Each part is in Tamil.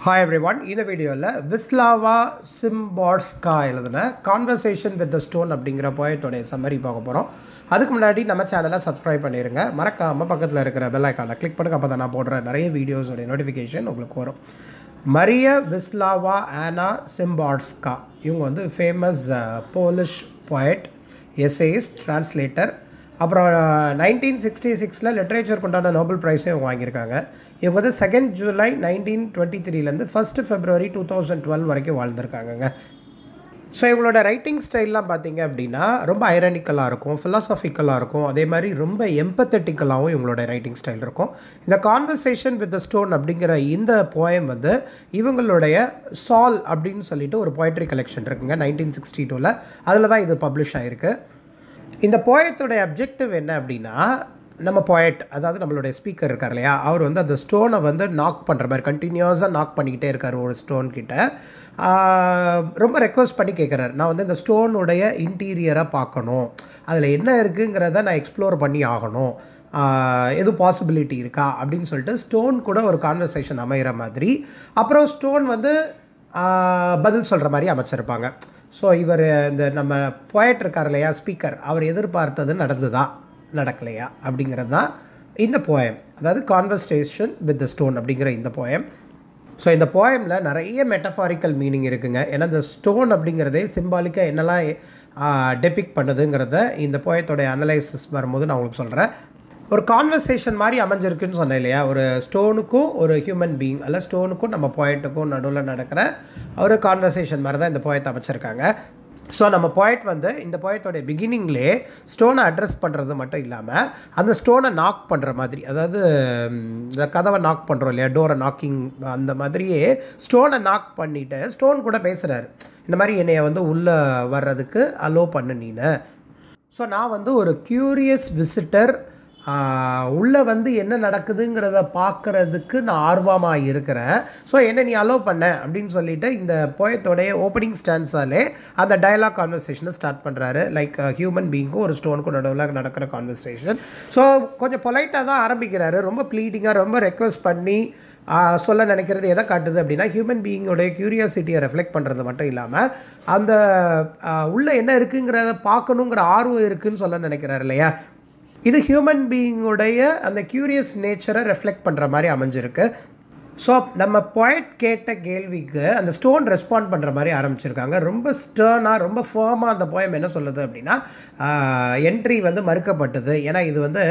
Hi everyone, இந்த வீடியோவில் விஸ்லாவா சிம்பார்ஸ்கா எழுதின கான்வர்சேஷன் வித் த ஸ்டோன் அப்படிங்கிற போயத்தோடைய சம்மரி பார்க்க போகிறோம். அதுக்கு முன்னாடி நம்ம சேனலை சப்ஸ்கிரைப் பண்ணிடுங்க. மறக்காமல் பக்கத்தில் இருக்கிற பெல் ஐக்கானை கிளிக் பண்ணுங்க. அப்போ தான் நான் போடுற நிறைய வீடியோஸோடைய நோட்டிஃபிகேஷன் உங்களுக்கு வரும். மரிய விஸ்லாவா ஆனா சிம்பார்ஸ்கா இவங்க வந்து famous Polish poet, essayist, translator. அப்புறம் 1966 லிட்ரேச்சருக்கு உண்டான நோபல் ப்ரைஸையும் இவங்க வாங்கியிருக்காங்க. இவங்க வந்து 2 ஜூலை 1923 1 ஃபெப்ரவரி 2012 வரைக்கும் வாழ்ந்திருக்காங்கங்க. ஸோ இவங்களோட ரைட்டிங் ஸ்டைல்லாம் பார்த்தீங்க அப்படின்னா ரொம்ப ஐரானிக்கலாக இருக்கும், ஃபிலாசபிக்கலாக இருக்கும், அதே மாதிரி ரொம்ப எம்பத்தட்டிக்கலாகவும் இவங்களோட ரைட்டிங் ஸ்டைல் இருக்கும். இந்த கான்வர்சேஷன் வித் த ஸ்டோன் அப்படிங்கிற இந்த போயம் வந்து இவங்களுடைய சால் அப்படின்னு சொல்லிட்டு ஒரு போய்ட்ரி கலெக்ஷன் இருக்குங்க 1962. அதில் தான் இது பப்ளிஷ் ஆகிருக்கு. இந்த போயத்தோடைய அப்ஜெக்டிவ் என்ன அப்படின்னா, நம்ம போயட், அதாவது நம்மளுடைய ஸ்பீக்கர் இருக்கார் இல்லையா, அவர் வந்து அந்த ஸ்டோனை வந்து நாக் பண்ணுற மாதிரி கண்டினியூஸாக நாக் பண்ணிக்கிட்டே இருக்கார் ஒரு ஸ்டோன் கிட்ட. ரொம்ப ரெக்வஸ்ட் பண்ணி கேட்குறாரு, நான் வந்து இந்த ஸ்டோனுடைய இன்டீரியரை பார்க்கணும், அதில் என்ன இருக்குங்கிறத நான் எக்ஸ்ப்ளோர் பண்ணி ஆகணும், எதுவும் பாசிபிலிட்டி இருக்கா அப்படின்னு சொல்லிட்டு ஸ்டோன் கூட ஒரு கான்வர்சேஷன் அமைகிற மாதிரி. அப்புறம் ஸ்டோன் வந்து பதில் சொல்கிற மாதிரி அமைச்சிருப்பாங்க. ஸோ இவர் இந்த நம்ம போயட் இருக்கார் இல்லையா, ஸ்பீக்கர், அவர் எதிர்பார்த்தது நடந்துதா நடக்கலையா அப்படிங்கிறது தான் இந்த போயம், அதாவது கான்வர்சேஷன் வித் த ஸ்டோன் அப்படிங்கிற இந்த போயம். ஸோ இந்த போயமில் நிறைய மெட்டஃபாரிக்கல் மீனிங் இருக்குங்க. ஏன்னா இந்த ஸ்டோன் அப்படிங்கிறதே சிம்பாலிக்காக என்னெல்லாம் டெபிக் பண்ணுதுங்கிறத இந்த போயத்தோடைய அனலைசிஸ் வரும்போது நான் உங்களுக்கு சொல்கிறேன். ஒரு கான்வர்சேஷன் மாதிரி அமைஞ்சிருக்குன்னு சொன்னேன் இல்லையா, ஒரு ஸ்டோனுக்கும் ஒரு ஹியூமன் பீயிங் அல்ல ஸ்டோனுக்கும் நம்ம போயட்டுக்கும் நடுவில் நடக்கிற ஒரு கான்வர்சேஷன் மாதிரி தான் இந்த போயத்தை அமைச்சிருக்காங்க. ஸோ நம்ம போயட் வந்து இந்த போயத்தோடைய பிகினிங்லேயே ஸ்டோனை அட்ரஸ் பண்ணுறது மட்டும் இல்லாமல் அந்த ஸ்டோனை நாக் பண்ணுற மாதிரி, அதாவது இந்த கதவை நாக் பண்ணுறோம் இல்லையா, டோரை நாக்கிங், அந்த மாதிரியே ஸ்டோனை நாக் பண்ணிவிட்டு ஸ்டோன் கூட பேசுகிறாரு, இந்த மாதிரி என்னைய வந்து உள்ளே வர்றதுக்கு அலோ பண்ணு நீனு. ஸோ நான் வந்து ஒரு க்யூரியஸ் விசிட்டர், உள்ளே வந்து என்ன நடக்குதுங்கிறத பார்க்குறதுக்கு நான் ஆர்வமாக இருக்கிறேன், ஸோ என்ன நீ அலோவ் பண்ண அப்படின்னு சொல்லிட்டு இந்த போயத்தோடைய ஓப்பனிங் ஸ்டான்ஸாலே அந்த டயலாக் கான்வர்சேஷனை ஸ்டார்ட் பண்ணுறாரு. லைக் ஹியூமன் பீயிங்க்கும் ஒரு ஸ்டோனுக்கும் நடுவில் நடக்கிற கான்வர்சேஷன். ஸோ கொஞ்சம் பொலைட்டாக தான் ஆரம்பிக்கிறாரு, ரொம்ப ப்ளீடிங்காக, ரொம்ப ரெக்வஸ்ட் பண்ணி சொல்ல நினைக்கிறது எதை காட்டுது அப்படின்னா, ஹியூமன் பீயிங்கோடைய க்யூரியாசிட்டியை ரெஃப்ளெக்ட் பண்ணுறது மட்டும் இல்லாமல் அந்த உள்ளே என்ன இருக்குங்கிறத பார்க்கணுங்கிற ஆர்வம் இருக்குதுன்னு சொல்ல நினைக்கிறாரு இல்லையா. இது ஹியூமன் பீயிங்குடைய அந்த க்யூரியஸ் நேச்சரை ரெஃப்ளெக்ட் பண்ணுற மாதிரி அமைஞ்சிருக்கு. ஸோ நம்ம போயட் கேட்ட கேள்விக்கு அந்த ஸ்டோன் ரெஸ்பாண்ட் பண்ணுற மாதிரி ஆரம்பிச்சிருக்காங்க. ரொம்ப ஸ்டர்னாக, ரொம்ப ஃபேமாக அந்த போயம் என்ன சொல்லுது அப்படின்னா, என்ட்ரி வந்து மறுக்கப்பட்டது, ஏன்னா இது வந்து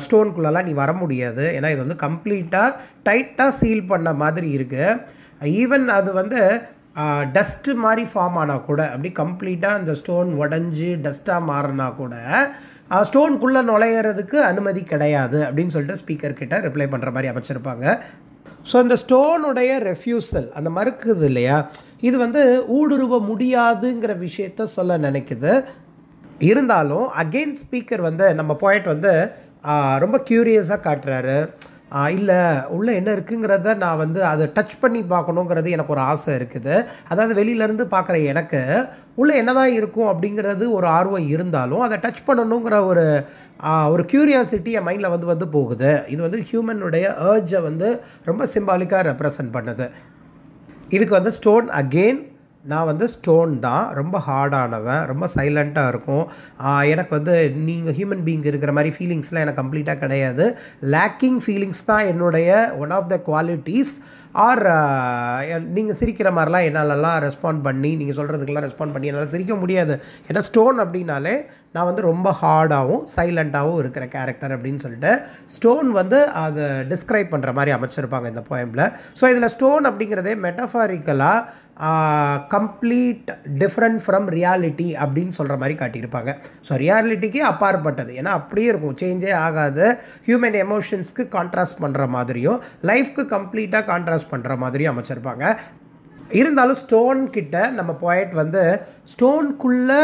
ஸ்டோனுக்குள்ளெல்லாம் நீ வர முடியாது, ஏன்னா இது வந்து கம்ப்ளீட்டாக டைட்டாக சீல் பண்ண மாதிரி இருக்குது. ஈவன் அது வந்து டஸ்ட்டு மாதிரி ஃபார்ம் ஆனால் கூட, அப்படி கம்ப்ளீட்டாக அந்த ஸ்டோன் உடஞ்சி டஸ்ட்டாக மாறினா கூட ஸ்டோனுக்குள்ளே நுழையிறதுக்கு அனுமதி கிடையாது அப்படின்னு சொல்லிட்டு ஸ்பீக்கர் கிட்ட ரிப்ளை பண்ணுற மாதிரி அமைச்சிருப்பாங்க. ஸோ இந்த ஸ்டோனுடைய ரெஃப்யூசல், அந்த மறுக்குது இல்லையா, இது வந்து ஊடுருவ முடியாதுங்கிற விஷயத்த சொல்ல நினைக்குது. இருந்தாலும் அகெயின் ஸ்பீக்கர் வந்து நம்ம போயட் வந்து ரொம்ப க்யூரியஸாக காட்டுறாரு. இல்லை, உள்ளே என்ன இருக்குங்கிறத நான் வந்து அதை டச் பண்ணி பார்க்கணுங்கிறது எனக்கு ஒரு ஆசை இருக்குது. அதாவது வெளியிலேருந்து பார்க்குற எனக்கு உள்ளே என்ன தான் இருக்கும் அப்படிங்கிறது ஒரு ஆர்வம் இருந்தாலும் அதை டச் பண்ணணுங்கிற ஒரு க்யூரியாசிட்டி என் மைண்டில் வந்து போகுது. இது வந்து ஹியூமனுடைய ஏர்ஜை வந்து ரொம்ப சிம்பாலிக்காக ரெப்ரசன்ட் பண்ணுது. இதுக்கு வந்து ஸ்டோன் அகெயின், நான் வந்து ஸ்டோன் தான், ரொம்ப ஹார்டானவன், ரொம்ப சைலண்ட்டாக இருக்கும், எனக்கு வந்து நீங்கள் ஹியூமன் பீயிங் இருக்கிற மாதிரி ஃபீலிங்ஸ்லாம் எனக்கு கம்ப்ளீட்டாக கிடையாது, லேக்கிங் ஃபீலிங்ஸ் தான் என்னுடைய one of the qualities. Are நீங்கள் சிரிக்கிற மாதிரிலாம் என்னாலலாம் ரெஸ்பாண்ட் பண்ணி, நீங்கள் சொல்கிறதுக்கெல்லாம் ரெஸ்பாண்ட் பண்ணி என்னால் சிரிக்க முடியாது, ஏன்னா ஸ்டோன் அப்படின்னாலே நான் வந்து ரொம்ப ஹார்டாகவும் சைலண்ட்டாகவும் இருக்கிற கேரக்டர் அப்படின்னு சொல்லிட்டு ஸ்டோன் வந்து அதை டிஸ்கிரைப் பண்ணுற மாதிரி அமைச்சிருப்பாங்க இந்த போயமில். ஸோ இதில் ஸ்டோன் அப்படிங்கிறதே மெட்டஃபாரிக்கலாக கம்ப்ளீட் டிஃப்ரெண்ட் ஃப்ரம் ரியாலிட்டி அப்படின்னு சொல்கிற மாதிரி காட்டியிருப்பாங்க. ஸோ ரியாலிட்டிக்கு அப்பாற்பட்டது, ஏன்னா அப்படியே இருக்கும், சேஞ்சே ஆகாது, ஹியூமன் எமோஷன்ஸ்க்கு கான்ட்ராஸ்ட் பண்ணுற மாதிரியும் லைஃப்க்கு கம்ப்ளீட்டாக கான்ட்ராஸ்ட் பண்ணுற மாதிரியும் அமைச்சிருப்பாங்க. இருந்தாலும் ஸ்டோன் கிட்ட நம்ம போயட் வந்து ஸ்டோனுக்குள்ளே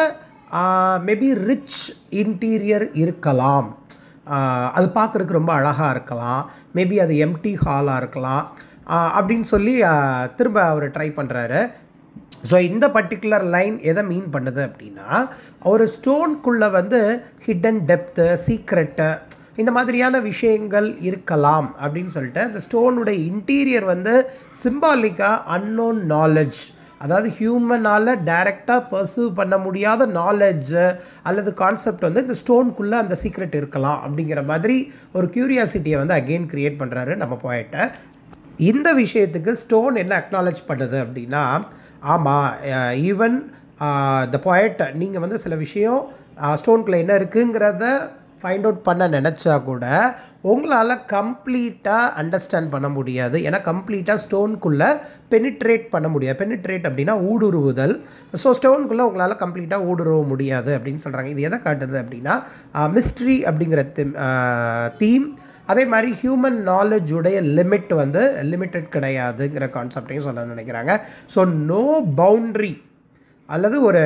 மேபி ரிச் இன்டீரியர் இருக்கலாம், அது பார்க்குறதுக்கு ரொம்ப அழகாக இருக்கலாம், மேபி அது எம்டி ஹாலாக இருக்கலாம் அப்படின்னு சொல்லி திரும்ப அவர் ட்ரை பண்ணுறாரு. ஸோ இந்த பர்டிகுலர் லைன் எதை மீன் பண்ணுது அப்படின்னா, ஒரு ஸ்டோனுக்குள்ளே வந்து ஹிடன் டெப்த்து, சீக்ரெட்டு, இந்த மாதிரியான விஷயங்கள் இருக்கலாம் அப்படின்னு சொல்லிட்டு அந்த ஸ்டோனுடைய இன்டீரியர் வந்து சிம்பாலிக்காக அன்னோன் நாலேஜ், அதாவது ஹியூமனால் டைரெக்டாக பர்சீவ் பண்ண முடியாத நாலேஜ் அல்லது கான்செப்ட் வந்து இந்த ஸ்டோனுக்குள்ளே அந்த சீக்ரெட் இருக்கலாம் அப்படிங்கிற மாதிரி ஒரு க்யூரியாசிட்டியை வந்து அகெயின் க்ரியேட் பண்ணுறாரு நம்ம போயிட்ட. இந்த விஷயத்துக்கு ஸ்டோன் என்ன அக்னாலேஜ் பண்ணுது அப்படின்னா, ஆமாம், ஈவன் த போயட் நீங்கள் வந்து சில விஷயம் ஸ்டோனுக்குள்ளே என்ன இருக்குங்கிறத ஃபைண்ட் அவுட் பண்ண நினச்சா கூட உங்களால் கம்ப்ளீட்டாக அண்டர்ஸ்டாண்ட் பண்ண முடியாது. ஏன்னா கம்ப்ளீட்டாக ஸ்டோனுக்குள்ளே பெனிட்ரேட் பண்ண முடியாது. பெனிட்ரேட் அப்படின்னா ஊடுருவுதல். ஸோ ஸ்டோனுக்குள்ளே உங்களால் கம்ப்ளீட்டாக ஊடுருவ முடியாது அப்படின்னு சொல்கிறாங்க. இது எதை காட்டுது அப்படின்னா மிஸ்ட்ரி அப்படிங்கிற தீம், அதே மாதிரி ஹியூமன் நாலேஜுடைய லிமிட் வந்து லிமிட்டட் கிடையாதுங்கிற கான்செப்டையும் சொல்ல நினைக்கிறாங்க. ஸோ நோ பவுண்ட்ரி அல்லது ஒரு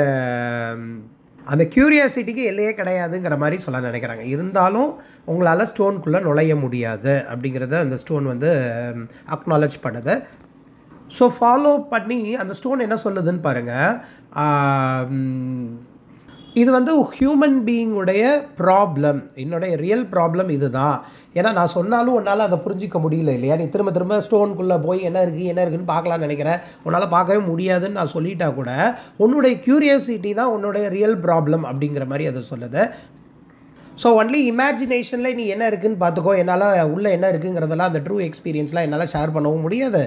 அந்த க்யூரியாசிட்டிக்கு எல்லையே கிடையாதுங்கிற மாதிரி சொல்ல நினைக்கிறாங்க. இருந்தாலும் உங்களால் ஸ்டோனுக்குள்ளே நுழைய முடியாது அப்படிங்கிறத அந்த ஸ்டோன் வந்து அக்னாலேஜ் பண்ணுது. ஸோ ஃபாலோ பண்ணி அந்த ஸ்டோன் என்ன சொல்லுதுன்னு பாருங்கள். இது வந்து ஹியூமன் பீயிங்குடைய ப்ராப்ளம், என்னுடைய ரியல் ப்ராப்ளம் இது தான். ஏன்னா நான் சொன்னாலும் உன்னால் அதை புரிஞ்சிக்க முடியல இல்லையா? நீ திரும்ப திரும்ப ஸ்டோனுக்குள்ளே போய் என்ன இருக்குதுன்னு பார்க்கலான்னு நினைக்கிறேன், உன்னால் பார்க்கவே முடியாதுன்னு நான் சொல்லிட்டா கூட உன்னுடைய க்யூரியாசிட்டி தான் உன்னுடைய ரியல் ப்ராப்ளம் அப்படிங்கிற மாதிரி அதை சொல்லுது. ஸோ ஒன்லி இமேஜினேஷனில் நீ என்ன இருக்குதுன்னு பார்த்துக்கோ, என்னால் உள்ளே என்ன இருக்குங்கிறதெல்லாம் அந்த ட்ரூ எக்ஸ்பீரியன்ஸ்லாம் என்னால் ஷேர் பண்ணவும் முடியாது.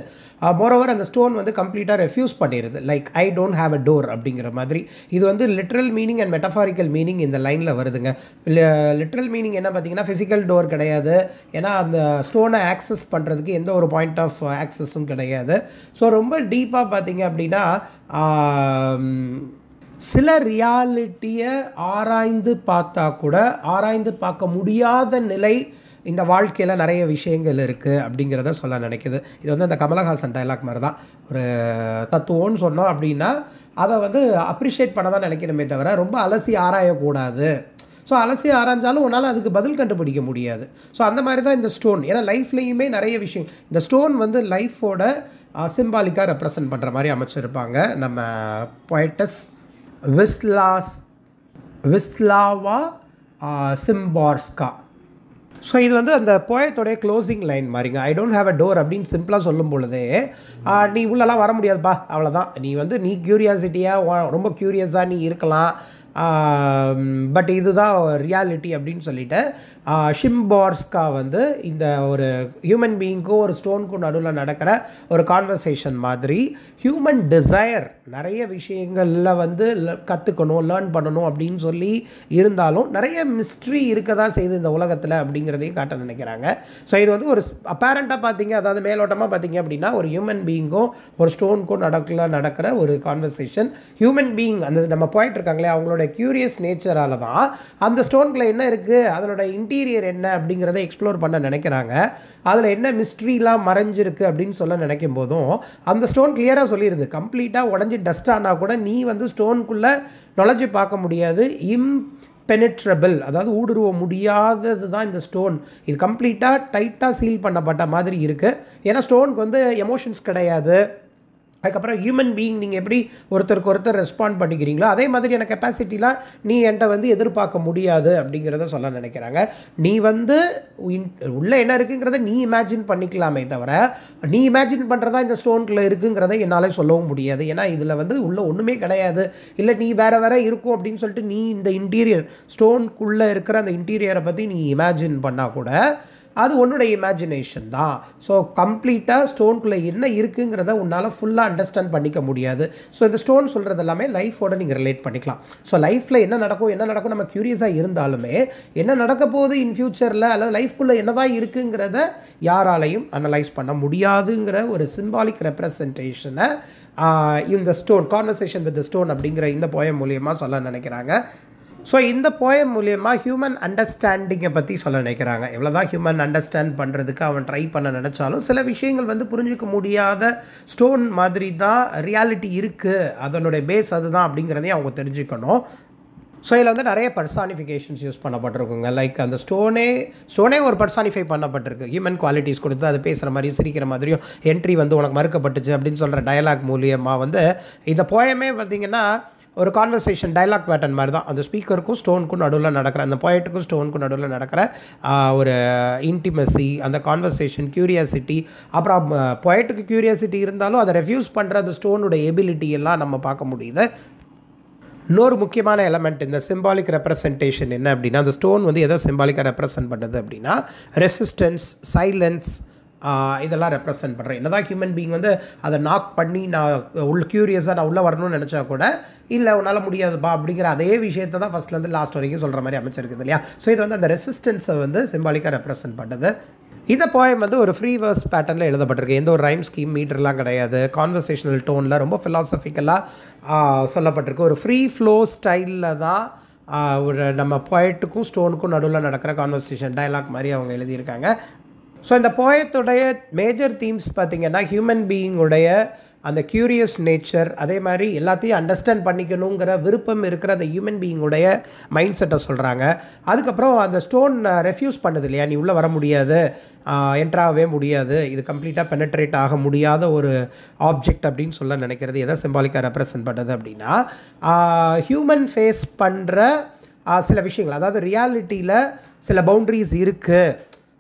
மோரோவர் அந்த ஸ்டோன் வந்து கம்ப்ளீட்டாக ரெஃப்யூஸ் பண்ணிடுது. Like I don't have a door அப்படிங்கிற மாதிரி. இது வந்து literal meaning and metaphorical meaning இந்த லைனில் வருதுங்க. லிட்ரல் மீனிங் என்ன பார்த்தீங்கன்னா ஃபிசிக்கல் டோர் கிடையாது. ஏன்னா அந்த ஸ்டோனை ஆக்சஸ் பண்ணுறதுக்கு எந்த ஒரு பாயிண்ட் ஆஃப் ஆக்சஸும் கிடையாது. ஸோ ரொம்ப டீப்பாக பார்த்தீங்க அப்படின்னா சில ரியாலிட்டியை ஆராய்ந்து பார்த்தா கூட ஆராய்ந்து பார்க்க முடியாத நிலை இந்த வாழ்க்கையில் நிறைய விஷயங்கள் இருக்குது அப்படிங்கிறத சொல்ல நினைக்குது. இது வந்து அந்த கமலஹாசன் டைலாக் மாதிரி தான். ஒரு தத்துவம்னு சொன்னோம் அப்படின்னா அதை வந்து அப்ரிஷியேட் பண்ண தான் நினைக்கணுமே தவிர ரொம்ப அலசி ஆராயக்கூடாது. ஸோ அலசி ஆராய்ஞ்சாலும் உன்னால் அதுக்கு பதில் கண்டுபிடிக்க முடியாது. ஸோ அந்த மாதிரி தான் இந்த ஸ்டோன். ஏன்னா லைஃப்லேயுமே நிறைய விஷயம் இந்த ஸ்டோன் வந்து லைஃபோட சிம்பாலிக்காக ரெப்ரசன்ட் பண்ணுற மாதிரி அமைச்சிருப்பாங்க நம்ம போயட்டஸ் விஸ்லாவா சிம்பார்ஸ்கா. ஸோ இது வந்து அந்த போயத்தோடைய க்ளோசிங் லைன் மாதிரிங்க. I don't have a door அப்படின்னு சிம்பிளாக சொல்லும் பொழுதே நீ உள்ளெல்லாம் வர முடியாதுப்பா, அவ்வளோதான். நீ க்யூரியாசிட்டியாக ரொம்ப க்யூரியஸாக நீ இருக்கலாம், பட் இதுதான் ரியாலிட்டி அப்படின்னு சொல்லிட்டு ஷிம்பார்ஸ்கா வந்து இந்த ஒரு ஹியூமன் பீயிங்க்கும் ஒரு ஸ்டோனுக்கும் நடுவில் நடக்கிற ஒரு கான்வர்சேஷன் மாதிரி ஹியூமன் டிசையர் நிறைய விஷயங்களில் வந்து கற்றுக்கணும், லேர்ன் பண்ணணும் அப்படின்னு சொல்லி இருந்தாலும் நிறைய மிஸ்ட்ரி இருக்க தான் செய்யுது இந்த உலகத்தில் அப்படிங்கிறதையும் காட்ட நினைக்கிறாங்க. ஸோ இது வந்து ஒரு அப்பேரண்ட்டாக பார்த்தீங்க, அதாவது மேலோட்டமாக பார்த்தீங்க அப்படின்னா ஒரு ஹியூமன் பீயிங்கும் ஒரு ஸ்டோனுக்கும் நடக்கிற ஒரு கான்வர்சேஷன். ஹியூமன் பீயிங் அந்த நம்ம போயிட்டு இருக்காங்களே அவங்களோட க்யூரியஸ் நேச்சரால் தான் அந்த ஸ்டோனுக்குள்ள என்ன இருக்குது, அதனோட இன்டீரியர் என்ன அப்படிங்கிறத எக்ஸ்ப்ளோர் பண்ண நினைக்கிறாங்க. அதில் என்ன மிஸ்ட்ரிலாம் மறைஞ்சிருக்கு அப்படின்னு சொல்ல நினைக்கும் போதும் அந்த ஸ்டோன் கிளியராக சொல்லிடுது. கம்ப்ளீட்டாக உடஞ்சி டஸ்ட் ஆனால் கூட நீ வந்து ஸ்டோனுக்குள்ளே நுழைஞ்சி பார்க்க முடியாது. பெனிட்ரபிள், அதாவது ஊடுருவ முடியாதது தான் இந்த ஸ்டோன். இது கம்ப்ளீட்டாக டைட்டாக சீல் பண்ணப்பட்ட மாதிரி இருக்குது. ஏன்னா ஸ்டோனுக்கு வந்து எமோஷன்ஸ் கிடையாது. அதுக்கப்புறம் ஹியூமன் பீயிங் நீங்கள் எப்படி ஒருத்தருக்கு ஒருத்தர் ரெஸ்பாண்ட் பண்ணிக்கிறீங்களோ அதே மாதிரியான கெப்பாசிட்டிலாம் நீ என்கிட்ட வந்து எதிர்பார்க்க முடியாது அப்படிங்கிறத சொல்ல நினைக்கிறாங்க. நீ வந்து உள்ளே என்ன இருக்குங்கிறத நீ இமேஜின் பண்ணிக்கலாமே தவிர நீ இமேஜின் பண்ணுறதா இந்த ஸ்டோனுக்குள்ளே இருக்குங்கிறத என்னால் சொல்லவும் முடியாது. ஏன்னா இதில் வந்து உள்ளே ஒன்றுமே கிடையாது. இல்லை நீ வேறு இருக்கும் அப்படின்னு சொல்லிட்டு நீ இந்த இன்டீரியர் ஸ்டோனுக்குள்ளே இருக்கிற அந்த இன்டீரியரை பற்றி நீ இமேஜின் பண்ணால் கூட அது உன்னுடைய இமேஜினேஷன் தான். ஸோ கம்ப்ளீட்டாக ஸ்டோனுக்குள்ளே என்ன இருக்குங்கிறத உன்னால் ஃபுல்லாக அண்டர்ஸ்டாண்ட் பண்ணிக்க முடியாது. ஸோ இந்த ஸ்டோன் சொல்கிறது எல்லாமே லைஃபோடு நீங்கள் ரிலேட் பண்ணிக்கலாம். ஸோ லைஃப்பில் என்ன நடக்கும் நம்ம க்யூரியஸாக இருந்தாலுமே என்ன நடக்க போகுது இன் ஃப்யூச்சரில் அல்லது லைஃப்குள்ளே என்ன தான் இருக்குங்கிறத யாராலையும் அனலைஸ் பண்ண முடியாதுங்கிற ஒரு சிம்பாலிக் ரெப்ரசன்டேஷனை இந்த stone conversation with the stone அப்படிங்கிற இந்த போயம் மூலியமாக சொல்ல நினைக்கிறாங்க. ஸோ இந்த போயம் மூலியமாக ஹியூமன் அண்டர்ஸ்டாண்டிங்கை பற்றி சொல்ல நினைக்கிறாங்க. எவ்வளோ தான் ஹியூமன் அண்டர்ஸ்டாண்ட் பண்ணுறதுக்கு அவன் ட்ரை பண்ண நினச்சாலும் சில விஷயங்கள் வந்து புரிஞ்சிக்க முடியாத ஸ்டோன் மாதிரி தான் ரியாலிட்டி இருக்குது, அதனுடைய பேஸ் அதுதான் அப்படிங்கிறதையும் அவங்க தெரிஞ்சுக்கணும். ஸோ இதில் வந்து நிறைய பர்சானிஃபிகேஷன்ஸ் யூஸ் பண்ணப்பட்டிருக்குங்க. லைக் அந்த ஸ்டோனே ஒரு பர்சானிஃபை பண்ணப்பட்டிருக்கு. ஹியூமன் குவாலிட்டிஸ் கொடுத்து அது பேசுகிற மாதிரியும் சிரிக்கிற மாதிரியும் என்ட்ரி வந்து உனக்கு மறுக்கப்பட்டுச்சு அப்படின்னு சொல்கிற டயலாக் மூலியமாக வந்து இந்த போயமே பார்த்திங்கன்னா ஒரு கான்வர்சேஷன் டயலாக் பேட்டர்ன் மாதிரி தான். அந்த ஸ்பீக்கருக்கும் ஸ்டோனுக்கும் நடுவில் நடக்கிற, அந்த போய்ட்டுக்கும் ஸ்டோனுக்கும் நடுவில் நடக்கிற ஒரு இன்டிமசி, அந்த கான்வர்சேஷன், க்யூரியாசிட்டி, அப்புறம் போய்ட்டுக்கு க்யூரியாசிட்டி இருந்தாலும் அதை ரெஃப்யூஸ் பண்ணுற அந்த ஸ்டோனோட எபிலிட்டி எல்லாம் நம்ம பார்க்க முடியுது. இன்னொரு முக்கியமான எலமெண்ட் இந்த சிம்பாலிக் ரெப்ரசன்டேஷன் என்ன அப்படின்னா, அந்த ஸ்டோன் வந்து எதோ சிம்பாலிக்காக ரெப்ரசன்ட் பண்ணுது அப்படின்னா ரெசிஸ்டன்ஸ், சைலன்ஸ், இதெல்லாம் ரெப்ரசன்ட் பண்ணுறேன். என்ன தான் ஹியூமன் பீயிங் வந்து அதை நாக் பண்ணி நான் க்யூரியஸாக நான் உள்ளே வரணும்னு நினச்சா கூட இல்லை உன்னால் முடியாதுப்பா அப்படிங்கிற அதே விஷயத்தை தான் ஃபஸ்ட்லேருந்து லாஸ்ட் வரைக்கும் சொல்கிற மாதிரி அமைச்சிருக்குது இல்லையா. ஸோ இது வந்து அந்த ரெசிஸ்டன்ஸை வந்து சிம்பாலிக்காக ரெப்ரசன்ட் பண்ணுது. இந்த போயம் வந்து ஒரு ஃப்ரீ வேர்ஸ் பேட்டர்னில் எழுதப்பட்டிருக்கு. எந்த ஒரு ரைம் ஸ்கீம் மீட்டர்லாம் கிடையாது. கான்வர்சேஷனல் டோனில் ரொம்ப ஃபிலாசபிக்கலாக சொல்லப்பட்டிருக்கு. ஒரு ஃப்ரீ ஃப்ளோ ஸ்டைலில் தான் ஒரு நம்ம போய்ட்டுக்கும் ஸ்டோனுக்கும் நடுவில் நடக்கிற கான்வர்சேஷன் டயலாக் மாதிரி அவங்க எழுதியிருக்காங்க. ஸோ இந்த போயத்துடைய மேஜர் தீம்ஸ் பார்த்திங்கன்னா ஹியூமன் பீயிங்குடைய அந்த க்யூரியஸ் நேச்சர், அதே மாதிரி எல்லாத்தையும் அண்டர்ஸ்டாண்ட் பண்ணிக்கணுங்கிற விருப்பம் இருக்கிற அந்த ஹியூமன் பீயிங்குடைய மைண்ட் செட்டை சொல்கிறாங்க. அதுக்கப்புறம் அந்த ஸ்டோன் ரெஃப்யூஸ் பண்ணுது இல்லையா, நீ உள்ளே வர முடியாது, என்ட்ராகவே முடியாது, இது கம்ப்ளீட்டாக பெனட்ரேட் ஆக முடியாத ஒரு ஆப்ஜெக்ட் அப்படின்னு சொல்ல நினைக்கிறது எதை சிம்பாலிக்காக ரெப்ரசன்ட் பண்ணுது அப்படின்னா ஹியூமன் ஃபேஸ் பண்ணுற சில விஷயங்கள், அதாவது ரியாலிட்டியில் சில பவுண்ட்ரிஸ் இருக்குது,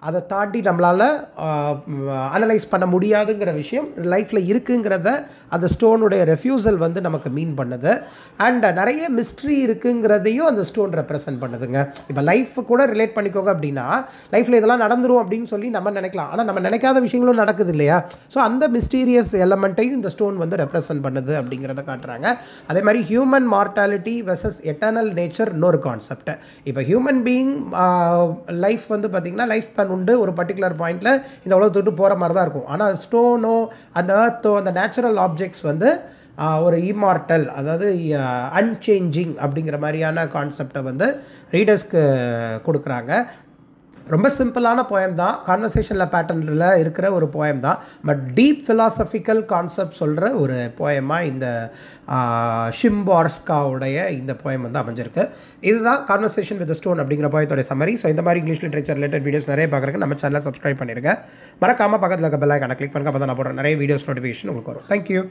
அதை தாண்டி நம்மளால் அனலைஸ் பண்ண முடியாதுங்கிற விஷயம் லைஃப்பில் இருக்குங்கிறத அந்த ஸ்டோனுடைய ரெஃப்யூசல் வந்து நமக்கு மீன் பண்ணுது. அண்ட் நிறைய மிஸ்ட்ரி இருக்குங்கிறதையும் அந்த ஸ்டோன் ரெப்ரசன்ட் பண்ணுதுங்க. இப்போ லைஃப் கூட ரிலேட் பண்ணிக்கோங்க அப்படின்னா லைஃப்பில் இதெல்லாம் நடந்துரும் அப்படின்னு சொல்லி நம்ம நினைக்கலாம், ஆனால் நம்ம நினைக்காத விஷயங்களும் நடக்குது இல்லையா. ஸோ அந்த மிஸ்டீரியஸ் எலமெண்ட்டையும் இந்த ஸ்டோன் வந்து ரெப்ரசன்ட் பண்ணுது அப்படிங்கிறத காட்டுறாங்க. அதே மாதிரி human mortality versus eternal nature இன்னொரு கான்செப்ட். இப்போ ஹியூமன் பீயிங் லைஃப் வந்து பார்த்திங்கன்னா லைஃப் ஸ்பேன் உண்டு, ஒரு பர்டிகுலர் பாயிண்டில் இந்த உலகத்தை விட்டு போகிற மாதிரி தான் இருக்கும். ஆனால் ஸ்டோனோ அந்த எர்த்தோ அந்த நேச்சுரல் ஆப்ஜெக்ட்ஸ் வந்து ஒரு இம்மார்டல், அதாவது அன்சேஞ்சிங் அப்படிங்கிற மாதிரியான கான்செப்டை வந்து ரீடர்ஸ்க்கு கொடுக்குறாங்க. ரொம்ப சிம்பிளான போயம் தான், கான்வர்சேஷனில் பேட்டர்னில் இருக்கிற ஒரு போயம் தான், பட் டீப் ஃபிலாசபிக்கல் கான்செப்ட் சொல்கிற ஒரு போயமாக இந்த ஷிம்பார்ஸ்காவுடைய இந்த போயம் வந்து அமைஞ்சிருக்கு. இதுதான் கான்வர்சேஷன் வித் ஸ்டோன் அப்படிங்கிற போயத்தோட சம்மரி. ஸோ இந்த மாதிரி இங்கிலீஷ் லிட்ரேச்சர் ரிலேட்டட் வீடியோஸ் நிறைய பார்க்குறதுக்கு நம்ம சேனலை சப்ஸ்கிரைப் பண்ணிடுங்க. மறக்காமல் பக்கத்தில் இருக்க பெல் ஐகானை கிளிக் பண்ணுங்க, அப்போ தான் நான் போடுற நிறைய வீடியோஸ் நோட்டிஃபிகேஷன் உங்களுக்கு வரும். தேங்க்யூ.